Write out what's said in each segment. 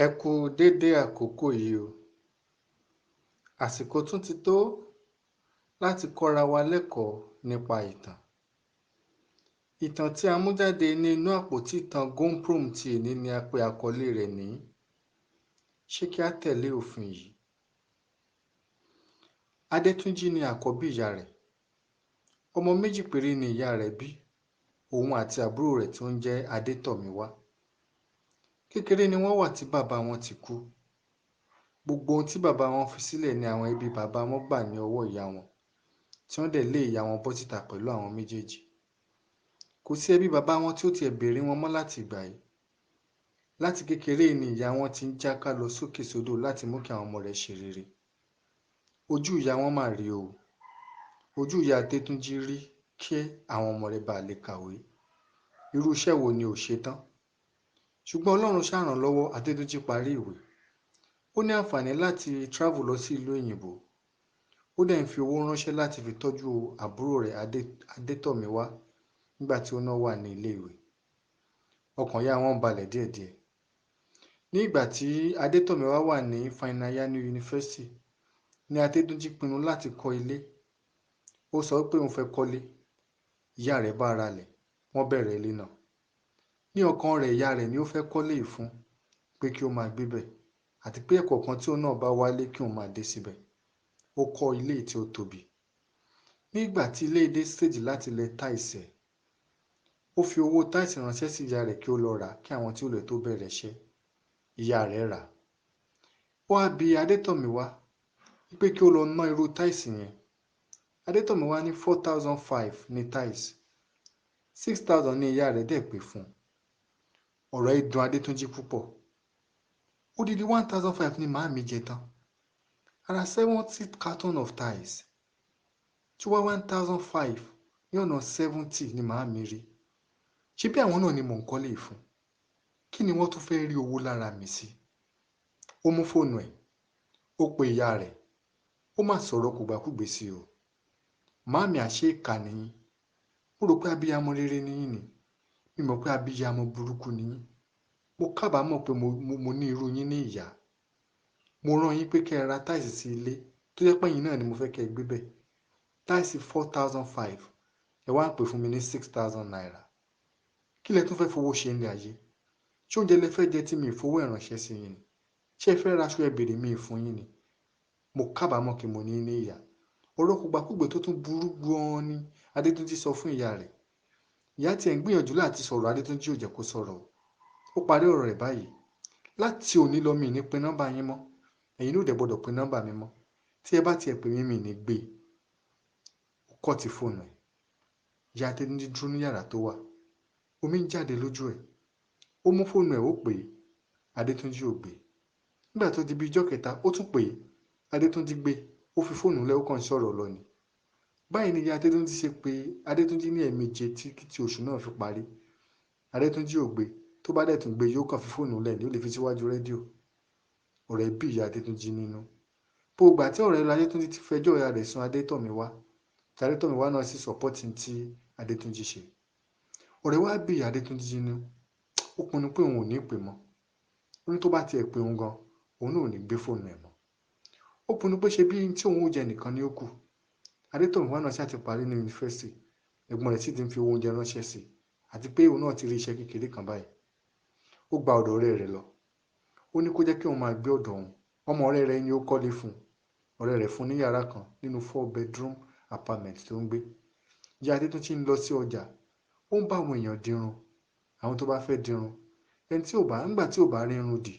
Ẹ kú dédé àkókò yìí o. Àsìkò tún ti tó láti kọ́ra wa lẹ́kọ̀ọ́ nípa ìtàn. Ìtàn tí a mú jáde ní inú àpótí ìtàn Gomprom ti èní ni a pe àkọlé rẹ̀ ní Ṣé kí á tẹ̀lé òfin yìí? Adétúnjí ni àkọ́bí ìyá rẹ̀. Ọmọ méjì péré ni ìyá rẹ̀ bí, òun àti àbúrò rẹ̀ tí ó ń jẹ́ Adétọ̀míwá. Kékeré ni wọ́n wà tí bàbá wọn ti kú. Gbogbo ohun tí bàbá wọn fi sílẹ̀ ni àwọn ẹbí bàbá wọn gbà ní ọwọ́ ìyá wọn, tí wọ́n dẹ̀ lé ìyá wọn bọ́ síta pẹ̀lú àwọn méjèèjì. Kò sí ẹbí bàbá wọn tí ó tiẹ̀ béèrè wọn mọ́ láti ìgbà yìí. Láti kékeré ni ìyá wọn ti ń jáká lọ sókè sódò láti mú kí àwọn ọmọ rẹ̀ ṣe rere. Ojú ìyá wọn mà rí o. Ojú ìyá Adétúnjí rí kí àwọn ọmọ rẹ̀ bá lè kàwé. Irú iṣẹ́ wo ni ò ṣe tán? Ṣùgbọ́n Ọlọ́run ṣá ràn lọ́wọ́, Adétúnjí parí ìwé. Ó ní àǹfààní láti travel lọ sí ìlú òyìnbó. Ó dẹ̀ ń fi owó ránṣẹ́ láti fi tọ́jú àbúrò rẹ̀ Adétọ̀míwá nígbà tí ó náà wà ní ilé ìwé. Ọkàn ìyá wọn balẹ̀ díẹ̀díẹ̀. Ní ìgbà tí Adétọ̀míwá wà ní final year ní yunifásítì ni Adétúnjí pinnu láti kọ́ ilé. Ó sọ pé òun fẹ́ kọ́lé. Ìyá rẹ̀ bá ara lẹ̀, wọ́n bẹ̀rẹ̀ ilé náà. Ní ọkàn rẹ̀, ìyá rẹ̀ ni ó fẹ́ kọ́lé yìí fún, pé kí ó máa gbé bẹ̀, àti pé ẹ̀kọ̀ọ̀kan tí òun náà bá wálé kí òun máa dé síbẹ̀. Ó kọ́ ilé tí ó tóbi. Nígbà tí ilé dé stage láti lẹ táìsì ẹ̀, ó fi owó táìsì ránṣẹ́ sí ìyá rẹ̀ kí ó lọ rà kí àwọn tí ó lẹ̀ tó bẹ̀rẹ̀ iṣẹ́. Ìyá rẹ̀ rà. Ó wá bi Adétọ̀míwá pé kí ó lọ ná irú táìsì yẹn. Adétọ̀míwá ní 4,500 ní táìsì. 6,000 ní ìyá rẹ̀ dẹ̀ pé fún. Ọ̀rọ̀ yìí dùn Adétúnjí púpọ̀. Odidi 1,500 ni màámi jẹ tán. Ara 70 carton of tiles. Tí wá 1,500 ní ọ̀nà 70 ni màámi rí. Ṣé bí àwọn náà ni mò ń kọ́lé fún? Kí ni wọ́n tún fẹ́ rí owó lára mi sí? Ó mú fóònù ẹ̀. Ó pe ìyá rẹ̀. Ó mà sọ̀rọ̀ kògbákùgbé sí o. Màámi, àṣé ìkà nìyín. Mo rò pé abiyamọ rere nìyín ni. Mi mọ̀ pé abiyamọ burúkú nìyín. Mo kábàámọ̀ pé mo ní irú yín ní ìyá. Mo rán yín pé kẹ́ ẹ ra táìsì sí ilé tó jẹ́ pé ẹ̀yin náà ni mo fẹ́ kẹ́ ẹ gbé bẹ̀. Táìsì 4,500 ẹ wá ń pè fún mi ní 6,000 naira. Kí lẹ tún fẹ́ fowó ṣe ní ayé? Ṣé oúnjẹ lẹ fẹ́ jẹ tí mi ì fowó ẹ̀ ránṣẹ́ sí yín ni? Ṣé ẹ fẹ́ raṣọ ẹ bèrè mi ì fún yín ni? Mo kábàámọ̀ kí mo ní ní ìyá. Ọ̀rọ̀ kògbákùgbé tó tún burú gan-an ni Adétúnjí sọ fún ìyá rẹ̀. Ìyá tiẹ̀ ń gbìyànjú láti sọ̀rọ̀, Adétúnjí ò jẹ́ kó sọ̀rọ̀. Ó parí ọ̀rọ̀ rẹ̀ báyìí. Láti òní lọ mi ní pe nọ́mbà yín mọ́. Ẹ̀yin náà ò dẹ̀ gbọdọ̀ pe nọ́mbà mi mọ́. Tí ẹ bá tiẹ̀ pè mí, mi ní gbé. Ó kọ́ ti fóònù ẹ̀. Ìyá Adétúnjí dúró ní yàrá tó wà. Omi ń jáde lójú ẹ̀. Ó mú fóònù ẹ̀, ó pè é. Adétúnjí ò gbé. Nígbà tó di bí ijọ́ kẹta, ó tún pè é. Adétúnjí gbé. Ó fi fóònù lẹ̀, ó kàn ń sọ̀rọ̀ lọ ni. Báyìí ni ìyá Adétúnjí ṣe pé Adétúnjí ní ẹ̀ẹ̀méje tí oṣù náà fi parí. Adétúnjí ò gbé. Tó bá dẹ̀ tún gbé, yóò kàn fi fóònù lẹ̀ ni, ó lè fi síwájú rédíò. Ọ̀rọ̀ bí ìyá Adétúnjí nínú. Gbogbo ìgbà tí ọ̀rẹ́ Adétúnjí ti fẹjọ́ ìyá rẹ̀ sùn Adétọ̀míwá, tí Adétọ̀míwá náà sì sọ́pọ́tì tí Adétúnjí ṣe. Ọ̀rẹ́ wá bí ìyá Adétúnjí nínú. Ó pinnu pé òun ò ní pè mọ́. Ó ní tó bá tiẹ̀ pé òun gan, òun náà ò ní gbé fóònù ẹ̀ mọ́. Ó pinnu pé ṣe bí tí òun ó jẹ nìkan ni ó kù. Adétọ̀míwá náà ṣáà ti parí ní yunifásítì. Ẹ̀gbọ́n rẹ̀ sì ti ń fi owó oúnjẹ ránṣẹ́ sí i, àti pé òun náà ti rí iṣẹ́ kékeré kan báyìí. Ó gba ọ̀dọ̀ ọ̀rẹ́ rẹ̀ lọ. Ó ní kó jẹ́ kí òun máa gbé ọ̀dọ̀ òun. Ọmọ ọ̀rẹ́ rẹ̀ ni ó kọ́lé fún un. Ọ̀rẹ́ rẹ̀ fún ní yàrá kan nínú 4 bedroom apartment tó ń gbé. Ìyá Adétúnjí ń lọ sí ọjà. Ó ń bá àwọn èèyàn dirun. Àwọn tó bá fẹ́ dirun. Ẹni tí ò bá, nígbà tí ò bá rí irun dì,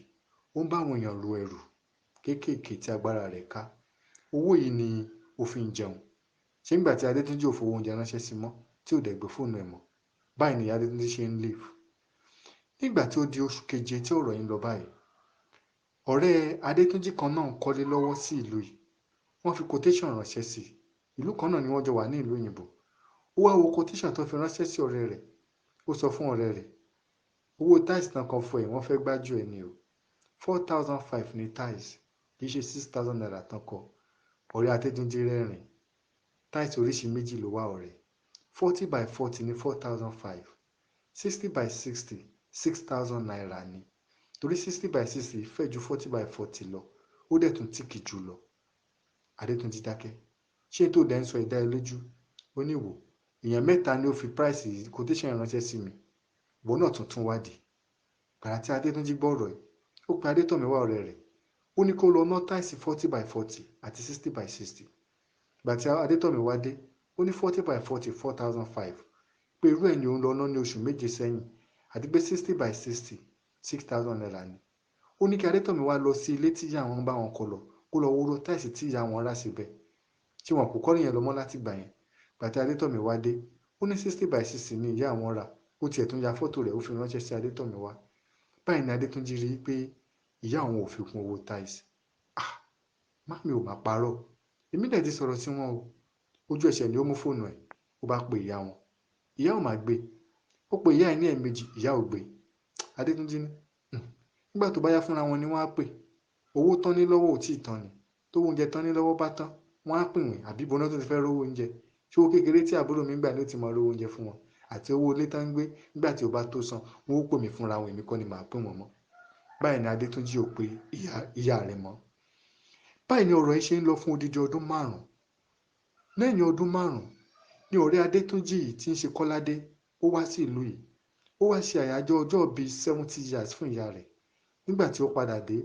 ó ń bá àwọn èèyàn ru ẹrù kéékèèké tí agbára rẹ̀ ká. Owó yìí ni ó fi ń jẹun. Ṣé nígbà tí Adétúnjí ò fowó oúnjẹ ránṣẹ́ sí mọ́, tí ò dẹ̀ gbé fóònù ẹ̀ mọ́, báyìí ni ìyá Adétúnjí ṣe ń live. Nígbà tí ó di oṣù keje tí ọ̀rọ̀ yìí ń lọ báyìí, ọ̀rẹ́ Adétúnjí kan náà ń kọ́lé lọ́wọ́ sí ìlú yìí. Wọ́n fi quotation ránṣẹ́ sí i. Ìlú kan náà ni wọ́n jọ wà ní ìlú òyìnbó. Ó wá wo quotation tó fi ránṣẹ́ sí ọ̀rẹ́ rẹ̀. Ó sọ fún ọ̀rẹ́ rẹ̀, owó tiles náà kan fún ẹ̀, wọ́n fẹ́ gbájú ẹ̀ ni o. 4,500 ní tiles, kì í ṣe 6,000 naira tán kọ. Ọ̀rẹ́ Adétúnjí rẹ́rìn. Tiles oríṣi méjì ló wà ọ̀rẹ́. 40 by 40 ní 4,500. 60 by 60, 6,000 naira ni. torí 60/60 fẹ̀ ju 40/40 lọ, ó dẹ̀ tún tíìkì jù lọ. Adétúnjí dákẹ́. Ṣé tó dẹ̀ ń sọ ìdá ẹ lójú? Ó ní wò, èèyàn mẹ́ta ni ó fi price quotation ránṣẹ́ sí mi, ìwọ náà tuntun wádìí. Gbàrà tí Adétúnjí gbọ́ ọ̀rọ̀ ẹ̀, ó pe Adétọ̀míwá ọ̀rẹ́ rẹ̀, ó ní kó lọ ná táìsì 40/40 àti 60/60. Gbà tí Adétọ̀míwá dé, ó ní 40/40 4,500, pé irú ẹ̀ ni òun lọ ná ní oṣù méje sẹ́yìn, àti pé 60/60 6,000 naira ni. Ó ní kí Adétọ̀míwá lọ sí ilé tí ìyá wọn bá wọn kọ lọ, kó lọ wóró táìsì tí ìyá wọn rà síbẹ̀. Tí wọn kò kọ́ nìyẹn lọ mọ́ láti gbà yẹn. Gbà tí Adétọ̀míwá dé, ó ní 60/60 ni ìyá wọn rà, ó tiẹ̀ tún ya fọ́tò rẹ̀ ó fi ránṣẹ́ sí Adétọ̀míwá. Báyìí ni Adétúnjí rí pé ìyá òun ò fi kún owó táìsì. Màmí ò máa parọ́, èmi dẹ̀ ti sọ̀rọ̀ sí wọn o. Ojú ẹsẹ̀ ni ó mú fóònù ẹ̀, ó bá pe ìyá wọn. Ìyá ò máa gbé, ó pe ìyá ẹ̀ ní ẹ̀ẹ̀mejì, ìyá ò gbé. Adétúnjí ní nígbà tó bá yá fúnra wọn ni wọ́n á pè. Owó tán ní lọ́wọ́ ò tíì tán ni, tó oúnjẹ tán ní lọ́wọ́ bá tán wọ́n á pìnwìn, àbí bọ́nà tó ti fẹ́ rówó oúnjẹ. Ṣé owó kékeré tí àbúrò mi ń gbà ní ó ti mọ rówó oúnjẹ fún wọn, àti owó ilé tán ń gbé nígbà tí ó bá tó san, wọn ó pè mí fúnra wọn, èmi kọ́ ni màá pè wọ́n mọ́. Báyìí ni Adétúnjí ò pe ìyá rẹ̀ mọ́. Báyìí ni ọ̀rọ̀ yìí ṣe ń lọ fún odidi ọdún 5. Lẹ́yìn ọdún 5 ni ọ̀rẹ́ Adétúnjí yìí tí ń ṣe Kọ́ládé, ó wá sí ìlú yìí. Ó wá ṣe àyájọ́ ọjọ́ bíi 70 years fún ìyá rẹ̀. Nígbà tí ó padà dé,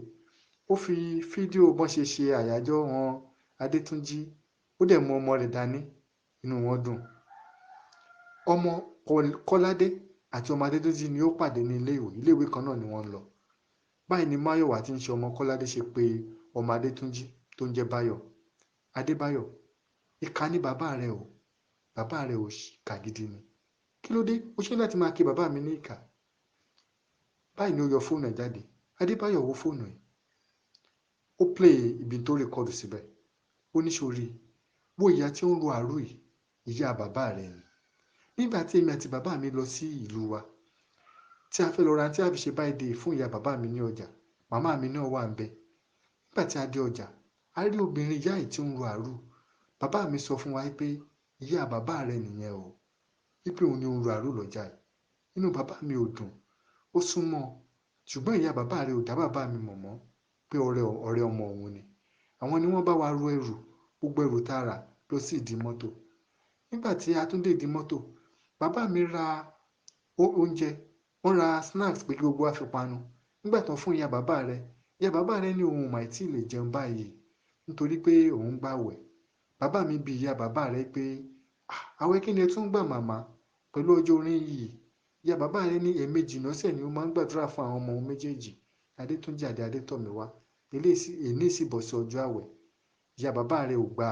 ó fi fídíò bọ́n ṣe ṣe àyájọ́ hàn Adétúnjí, ó dẹ̀ mú ọmọ rẹ̀ dání, inú wọn dùn. Ọmọ Kọ́ládé àti ọmọ Adétúnjí ni ó pàdé ní ilé ìwé kan náà ni wọ́n lọ. Báyìí ni Máyọ̀wá tí ń ṣe ọmọ Kọ́ládé ṣe pé ọmọ Adétúnjí tó ń jẹ́ Báyọ̀. Adébáyọ̀, ìkà ni bàbá rẹ̀ o, bàbá rẹ̀ ò kà gidi ni. Kí ló dé? Ó ṣe láti máa kí bàbá mi ní ìkà. Báyìí ni ó yọ fóònù ẹ̀ jáde. Adébáyọ̀ wo fóònù ẹ̀. Ó play ibi tó rékọ́dù síbẹ̀. Ó ní sórí, wo ìyá tí ó ń ro àrò yìí, ìyá bàbá rẹ̀ ni. Nígbà tí èmi àti bàbá mi lọ sí ìlú wa, tí a fẹ́ lọ ra tí a fi ṣe birthday fún ìyá bàbá mi ní ọjà, màmá mi náà wà ńbẹ̀. Nígbà tí a dé ọjà, a rí obìnrin ìyá yìí tí ó ń ro àrò. Bàbá mi sọ fún wa pé ìyá bàbá rẹ̀ nìyẹn o, wípé òun ni ó ń ro àrò lọ́jà yìí. Inú bàbá mi ò dùn, ó súnmọ́, ṣùgbọ́n ìyá bàbá rẹ̀ ò dá bàbá mi mọ̀ mọ́, pé ọ̀rẹ́ ọmọ òun ni. Àwọn ni wọ́n bá wa ro ẹrù, gbogbo ẹrù tá a rà lọ sí ìdí mọ́tò. Nígbà tí a tún dé ìdí mọ́tò, bàbá mi ra oúnjẹ, wọ́n ra snacks pé kí gbogbo wa fi panu. Nígbà tó fún ìyá bàbá rẹ̀ ní òun mà tí lè jẹun báyìí nítorí pé òun gbààwẹ̀. Bàbá mi bi ìyá bàbá rẹ̀ pé àwẹ̀ kí ni ẹ tún gbà màmá pẹ̀lú ọjọ́ orí yìí? Ìyá bàbá rẹ̀ ní ẹ̀ẹ̀mejì lọ́sẹ̀ ni ó máa ń gbàdúrà fún àwọn ọmọ òun méjèèjì, Adétúnjí àti Adétọ̀míwá. Èní sì bọ́ sí ọjọ́ àwẹ̀. Ìyá bàbá rẹ̀ ò gba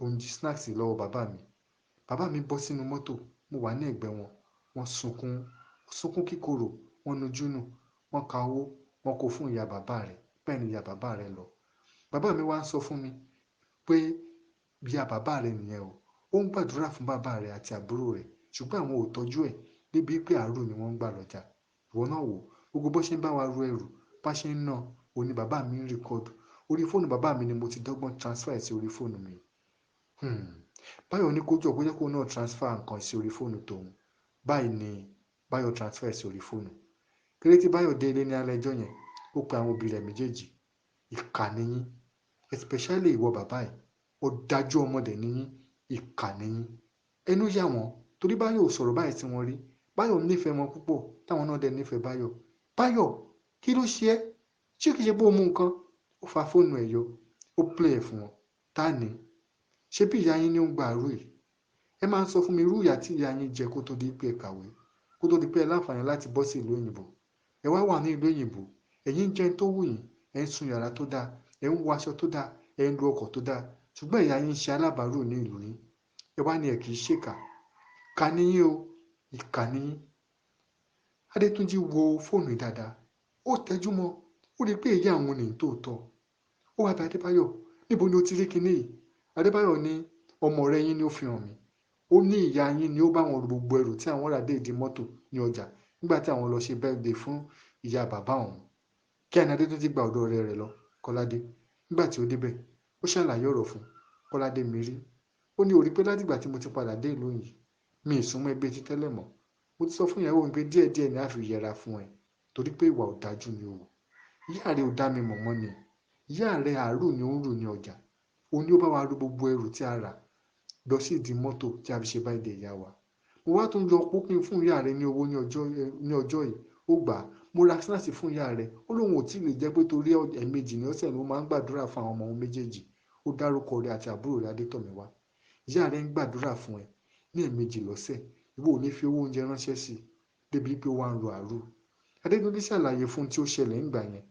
oúnjẹ snacks lọ́wọ́ bàbá mi. Bàbá mi bọ́ sínú mọ́tò, mo wà ní ẹ̀gbẹ́ wọn. Wọ́n sunkún kíkorò, wọ́n nujú nù, wọ́n ka owó, wọ́n kó fún ìyá bàbá rẹ̀. Bẹ́ẹ̀ ni ìyá bàbá rẹ̀ lọ. Bàbá mi wá ń sọ fún mi pé ìyá bàbá rẹ̀ nìyẹn o. Ó ń gbàdúrà fún bàbá rẹ̀ àti àbúrò rẹ̀, ṣùgbọ́n àwọn ò tọ́jú ẹ̀ débi pé àárò ni wọ́n ń gbà lọ́jà. Ìwọ náà wò, gbogbo bó ṣe ń bá wa ro ẹrù, bá ṣe ń ná, òní bàbá mi ń rìkọ́dù. Orí fóònù bàbá mi ni mo ti dọ́gbọ́n transfer sí orí fóònù mi. Báyọ̀ ní kó jọ kó jẹ́ kó náà transfer nǹkan sí orí fóònù tòun. Báyìí ni Báyọ̀ transfer sí orí fóònù. Kéré tí Báyọ̀ dé ilé ní alẹ́ ọjọ́ yẹn, ó pe àwọn òbí rẹ̀ méjèèjì. Ìkà ni yín, especially ìwọ bàbá yìí, ọ̀dájú ọmọdé ni yín, ìkà ni yín. Ẹnu yà wọ́n torí Báyọ̀ ò sọ̀rọ̀ báyìí sí wọn rí. Báyọ̀ nífẹ̀ẹ́ wọn púpọ̀, táwọn náà dẹ̀ nífẹ̀ẹ́ Báyọ̀. Báyọ̀, kí ló ṣe ẹ́? Ṣé kìí ṣe pé ó mú nǹkan? Ó fa fóònù ẹ̀ yọ, ó play ẹ̀ fún wọn. Ta ni? Ṣé bí ìyá yín ni ó ń gba àrò yìí? Ẹ máa ń sọ fún mi irú ìyà tí ìyá yín jẹ kó tó di pé ẹ kàwé, kó tó di pé ẹ láǹfààní láti bọ́ sí ìlú òyìnbó. Ẹ wá wà ní ìlú òyìnbó, ẹ̀yin ń jẹun tó wù yín, ẹ̀ ń sun yàrá tó dáa, ẹ̀ ń wọ aṣọ tó dáa, ẹ̀ ń lo ọkọ̀ tó dáa, ṣùgbọ́n ìyá yín ń ṣe alábàárò ní ìlú yín. Ẹ wá ní ẹ kì í ṣèkà. Ìkà ni yín o, ìkà ni yín. Adétúnjí wo fóònù dáadáa, ó tẹjú mọ́, ó rí pé ìyá àwọn ní tòótọ́. Ó wá bá Adébáyọ̀, níbo ni ó ti rí kinní yìí? Adébáyọ̀ ní ọmọ rẹ̀ yín ni ó fi hàn mí. Ó ní ìyá yín ni ó bá wọn ro gbogbo ẹrù tí àwọn rà dé ìdí mọ́tò ní ọjà nígbà tí àwọn lọ ṣe birthday fún ìyá bàbá òun. Kí ni Adétúnjí gba ọ̀dọ̀ ọ̀rẹ́ rẹ̀ lọ, Kọ́ládé. Nígbà tí ó débẹ̀, ó ṣàlàyé ọ̀rọ̀ fún Kọ́ládé mi rí. Ó ní orí pé látìgbà tí mo ti padà dé ìlú yìí, mi ì súnmọ́ ẹgbẹ́ ti tẹ́lẹ̀ mọ́. Mo ti sọ fún ìyàwó mi pé díẹ̀díẹ̀ ni a fi yẹra fún ẹ, torí pé ìwà ọ̀dájú ni o wù. ìyá rẹ̀ ò dá mi mọ̀ mọ́ ni. Ìyá rẹ̀ àárò ni ó ń rù ní ọjà. Òun ni ó bá wa ru gbogbo ẹrù tí a rà lọ sí ìdí mọ́tò tí a fi ṣe birthday ìyá wa. Mo wá tún yọ pópin fún ìyá rẹ̀ ní owó ní ọjọ́ yìí. Ó gbà á. Mo ra snacks fún ìyá rẹ̀. Ó lóun ò tí lè jẹ́ pé torí ẹ̀ẹ̀mejì ní ọ̀sẹ̀ ló máa ń gbàdúrà fún àwọn ọmọ òun méjèèjì. Ó dárúkọ rẹ̀ àti àbúrò rẹ̀ Adétọ̀míwá. Ìyá rẹ̀ ń gbàdúrà fún ẹ ní ẹ̀ẹ̀mejì lọ́sẹ̀. Ìwọ ò ní fi owó oúnjẹ ránṣẹ́ sí i débi pé ó wá ń ro àárò. Adétúnjí ṣàlàyé fún tí ó ṣẹlẹ̀ ńgbà yẹn.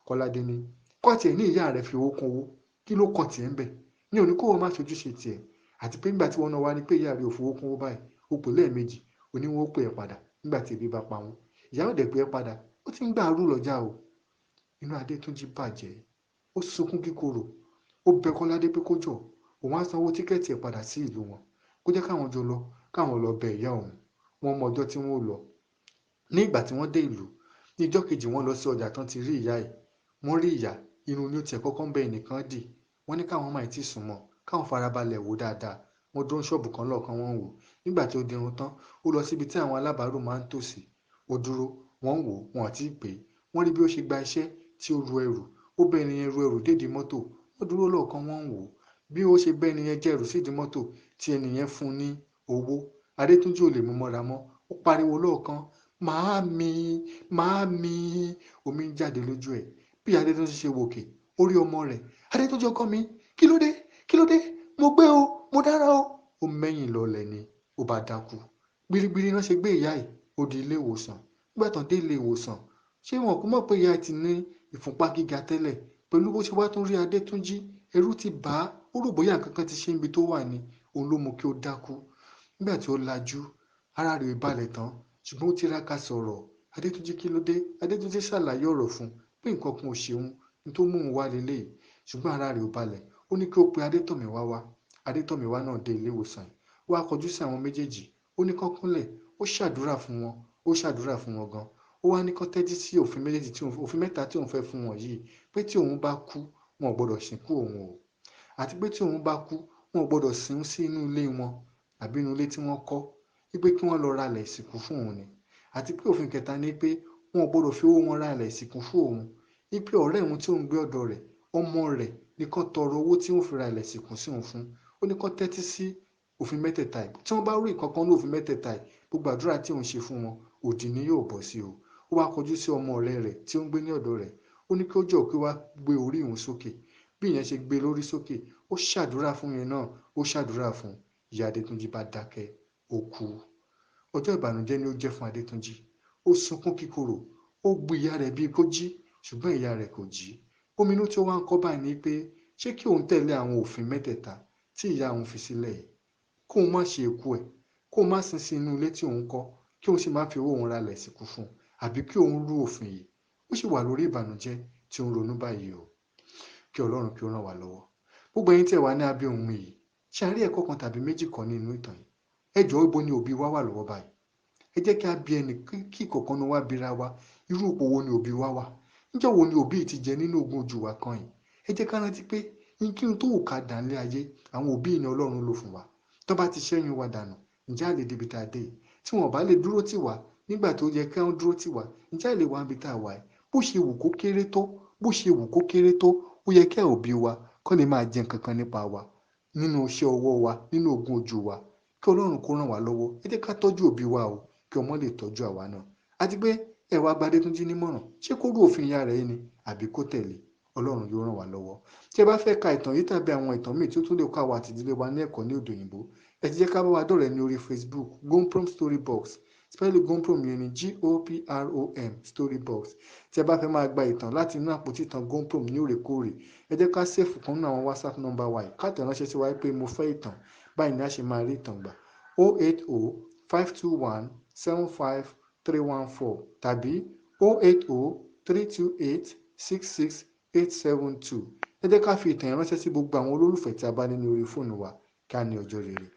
Kọ́ládé ní kọ́ tiẹ̀ ní ìyá rẹ̀ fi owó kún owó. Kí ló kọ̀ tiẹ̀ ń bẹ̀? Ní òní kó o má ṣojú ṣe tiẹ̀. Àti pé nígbà tí wọ́n náà wá rí pé ìyá rẹ̀ ò fowó kún owó báyìí, ó pè lẹ́ẹ̀mejì, ó ní wọ́n ó pè ẹ́ padà nígbà tí ebi bá pa wọ́n. Ìyá ò dẹ̀ pé ẹ́ padà, ó ti ń gbà àárò lọ́jà o. Inú Adétúnjí bàjẹ́. Ó sunkún kíkorò. Ó bẹ Kọ́ládé pé kó jọ̀, òun á sanwó tíkẹ́ẹ̀tì ẹ̀ padà sí ìlú wọn. Kó jẹ́ káwọn jọ lọ, káwọn lọ bẹ ìyá òun. Wọ́n mọ ọjọ́ tí wọ́n ó lọ. Ní ìgbà tí wọ́n dé ìlú, ní ìjọ́ kejì wọ́n lọ sí ọjà tán ti rí ìyá yìí. Wọ́n rí ìyá, inú ni ó tiẹ̀ kọ́kọ́ ń bẹ ẹnìkan dì. Wọ́n ní káwọn máa tí ì súnmọ́, káwọn farabalẹ̀ wò dáadáa. Wọ́n dúró ṣọ́ọ̀bù kan lọ́ọ̀kan wọ́n ń wò. Nígbà tí ó dirun tán, ó lọ síbi tí àwọn alábàárò máa ń tò sí. Ó dúró, wọ́n ń wò, wọn àti pé. Wọ́n rí bí ó ṣe gba iṣẹ́ tí ó ru ẹrù. Ó bẹ ẹni yẹn ru ẹrù dédìí mọ́tò. Wọ́n dúró lọ́ọ̀kan wọ́n ń wò. Bí ó ṣe bẹ ẹni yẹn jẹ́ ẹrù sídìí mọ́tò tí ẹni yẹn fún ní owó. Adétúnjí ò lè mú mọ́ra mọ́. Ó pariwo lọ́ọ̀kan, "Màámi, màámi." Omi ń jáde lójú ẹ̀. Bí Adétúnjí ṣe wòkè, ó rí ọmọ rẹ̀. "Adétúnjí ọkọ mi, kí ló dé? Kí ló dé? Mo gbé o, mo dára o." Ó mẹ́yìn lọlẹ̀ ni, ó bá dákú. Gbirigbiri náà ṣe gbé ìyá yìí, ó di ilé ìwòsàn. Nígbà tán dé ilé ìwòsàn, ṣé wọn kò mọ̀ pé ìyá ti ní ìfúnpá gíga tẹ́lẹ̀? Pẹ̀lú bó ṣe wá tún rí Adétúnjí, ẹ̀rù ti bà á. Ó rò bóyá nǹkan kan ti ṣe níbi tó wà ni. Òun ló mú kí ó dákú. Nígbà tí ó lajú, ara rẹ̀ ò balẹ̀ tán, ṣùgbọ́n ó tiraka sọ̀rọ̀. "Adétúnjí kí ló dé?" Adétúnjí ṣàlàyé ọ̀rọ̀ fún un pé nǹkan kan ò ṣe òun, ní tó mú òun wá leléyìí. Ṣùgbọ́n ara rẹ̀ ò balẹ̀. Ó ní kí ó pe Adétọ̀míwá wá. Adétọ̀míwá náà dé ilé ìwòsàn. Ó wá kọjú sí àwọn méjèèjì. Ó ní kán kúnlẹ̀. Ó ṣàdúrà fún wọn. Ó ṣàdúrà fún wọn gan. Ó wá ní kán tẹ́tí sí òfin mẹ́ta tí òun fẹ́ fún wọn yìí. Pé tí òun bá kú, wọn ò gbọdọ̀ sìnkú òun o. Àti pé tí òun bá kú, wọn ò gbọdọ̀ sin sí inú ilé wọn àbí inú ilé tí wọ́n kọ́. Wípé kí wọ́n lọ ralẹ̀ ìsìnkú fún òun ni. Àti pé òfin kẹta ni pé wọn ò gbọdọ̀ fi owó wọn ralẹ̀ ìsìnkú fún òun. Wípé ọ̀rẹ́ òun tí òun gbé ọ̀dọ̀ rẹ̀, ọmọ rẹ̀ ní kán tọrọ owó tí wọ́n fi ralẹ̀ ìsìnkú sí òun fún. Ó ní kán tẹ́tí sí òfin mẹ́tẹ̀ẹ̀ta yìí. Tí wọ́n bá rí nǹkan kan ní òfin mẹ́tẹ̀ẹ̀ta yìí, gbogbo àdúrà tí òun ṣe fún wọn, òdì ni yóò bọ́ sí o. Ó wá kọjú sí ọmọ ọ̀rẹ́ rẹ̀ tí ó ń gbé ní ọ̀dọ̀ rẹ̀. Ó ní kí ó jọ̀ọ́ kí ó wá gbé orí òun sókè. Bí ìyẹn ṣe gbé lórí sókè, ó ṣàdúrà fún yẹn náà, ó ṣàdúrà fún. Ìyá Adétúnjí bá dákẹ́, ó kú. Ọjọ́ ìbànújẹ́ ni ó jẹ́ fún Adétúnjí. Ó sunkún kíkorò. Ó gbu ìyá rẹ̀ bíi kó jí, ṣùgbọ́n ìyá rẹ̀ kò jí. Ominú tí ó wá ń kọ́ báyìí ni pé ṣé kí òun tẹ̀lé àwọn òfin mẹ́tẹ̀ẹ̀ta tí ìyá òun fi sílẹ̀ yìí. Kó òun má ṣe ikú ẹ̀, kó òun má sin sí inú ilé tí òun kọ́, kí òun sì má fi owó òun ralẹ̀ ìsìnkú fún un, àbí kí òun rú òfin yìí. Ó sì wà lórí ìbànújẹ́ tí ó ń ronú báyìí o. Kí Ọlọ́run kí ó ràn wá lọ́wọ́. Gbogbo ẹ̀yin tí ẹ wà ní abẹ́ ohun yìí, ṣé a rí ẹ̀kọ́ kan tàbí méjì kan nínú ìtàn yìí? Ẹ jọ̀ọ́, ibo ni òbí wa wà lọ́wọ́ báyìí? Ẹ jẹ́ kí a bi ẹni kí ìkọ̀kan nu wa bira wa. Irú ipò wo ni òbí wa wà? Níjọ́ wo ni òbí ti jẹ nínú ogún ojú wa kan yìí? Ẹ jẹ́ ká rántí pé kí n tó wù ká dà nílé ayé, àwọn òbí ni Ọlọ́run lò fún wa. Tó bá ti ṣẹ́yún wa dànù, ǹjẹ́ a lè débi tá a dé? Tí wọn bá lè dúró tì wá nígbà tó yẹ kí wọ́n dúró tì wá, ǹjẹ́ a lè wá níbi tá a wà yìí? Bó ṣe wù kó kéré tó, bó ṣe wù kó kéré tó, ó yẹ kí òbí wa kó lè máa jẹ nǹkan kan nípa wa, nínú iṣẹ́ ọwọ́ wa, nínú ogún ojú wa. Kí Ọlọ́run kó ràn wá lọ́wọ́. Ẹ jẹ́ ká tọ́jú òbí wa o, kí ọmọ lè tọ́jú àwa náà. Àti pé ẹ wá gba Adétúnjí nímọ̀ràn, ṣé kó rú òfin ìyá rẹ̀ ni àbí kó tẹ̀lé? Ọlọ́run yóò ràn wá lọ́wọ́. Tí ẹ bá fẹ́ ka ìtàn yìí tàbí àwọn ìtàn míì tí ó tún lè kọ́ àwa àti ìdílé wa ní ẹ̀kọ́ ní èdè òyìnbó, ẹ ti jẹ́ ká bá wa dọ̀rẹ́ ní orí Facebook, Gomprom Storybox. Spelling Gomprom yẹn ni Goprom Storybox. Tí ẹ bá fẹ́ máa gba ìtàn láti inú àpótí ìtàn Gomprom ní òrèkóòrè, ẹ jẹ́ ká sèfù kan nínú àwọn WhatsApp nọ́mbà wa yìí. Ká tẹ̀ ránṣẹ́ sí wa pé mo fẹ́ ìtàn. Báyìí ni a ṣe máa rí ìtàn gbà. 080-521-75314 tàbí 080-328-66872. Ẹ jẹ́ ká fi ìtàn yẹn ránṣẹ́ sí gbogbo àwọn olólùfẹ́ tí a bá ní ní orí fóònù wa. Ká ní ọjọ́ rere.